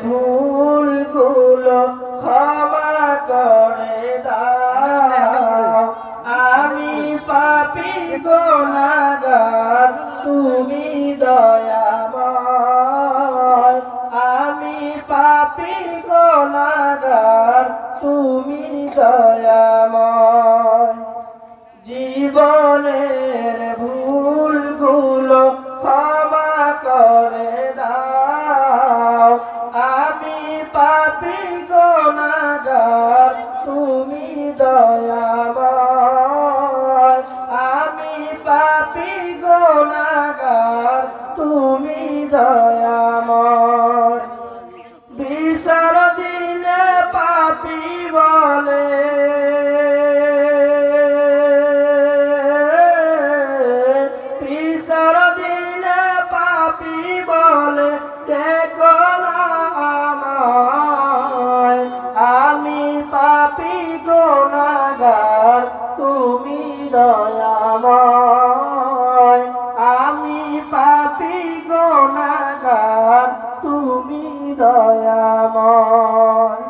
ভুলগুলো ক্ষমা করে দাও। আমি পাপী গুনাহগার, তুমি দয়াময়। আমি পাপী গুনাহগার, তুমি দয়াময়। জীবনের ভুলগুলো ক্ষমা করে দাও। আমি পাপী গুনাহগার, তুমি দয়াময়। আমি পাপী গুনাহগার, তুমি দয়াময়। বিচার দিলে পাপী বলে, বিচার দিলে পাপী বলে, দেখো না আমায়। আমি পাপী গুনাহগার, তুমি দয়াময়। আমি পাপী গুনাহগার, তুমি দয়াময়।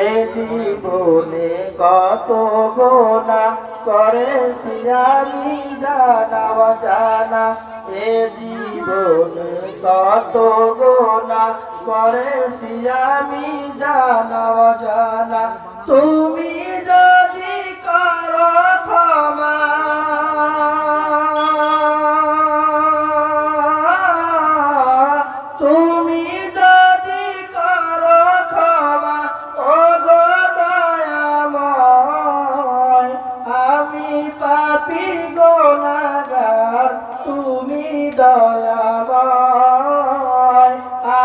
এ জীবনে কত গুনাহ করেছি আমি জানা অজানা। এ জীবনে কত গুনাহ করেছি আমি জানা অজানা। তুমি যদি করো ক্ষমা, তুমি যদি করো ক্ষমা, ওগো দয়াময়। আমি পাপী গুনাহগার, তুমি দয়াময়।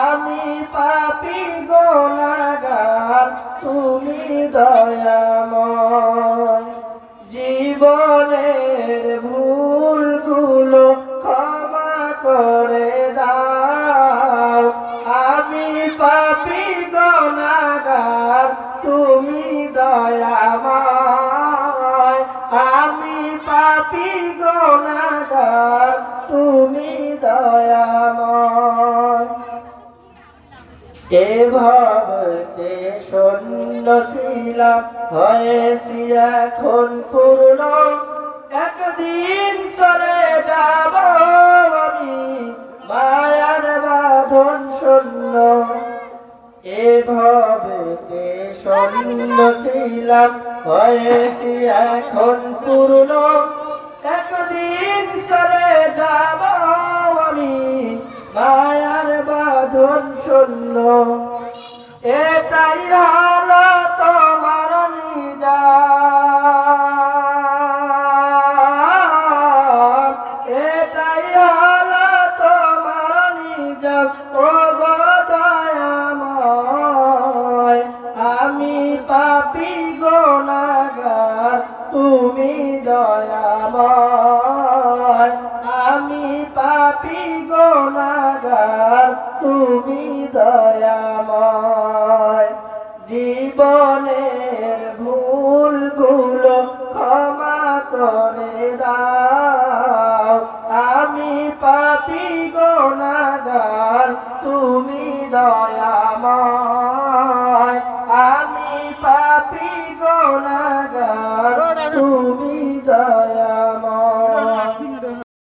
আমি পাপী গুনাহগার, তুমি দয়াময়। জীবনের ভুলগুলো ক্ষমা করে দাও। আমি পাপী গুনাহগার, তুমি দয়াময়। আমি পাপী গুনাহগার, তুমি দয়াময়। এভাবে শূন্য ছিলাম, হয়েছি এখন পূর্ণ। একদিন চলে যাব আমি, মায়ার বাঁধন শূন্য। এভাবে শূন্য ছিলাম, হয়েছি এখন পূর্ণ। একদিন চলে যাব আমি, মায়ার বাঁধন শূন্য। এটাই হলো তোমার নিজাম, এটাই হলো তোমার নিজাম, ওগো দয়াময়। আমি পাপী গুনাহগার, তুমি দয়াময়। আমি পাপী গুনাহগার, তুমি দয়াময়। জীবনের ভুলগুলো ক্ষমা করে দাও। আমি পাপী গুনাহগার, তুমি দয়াময়।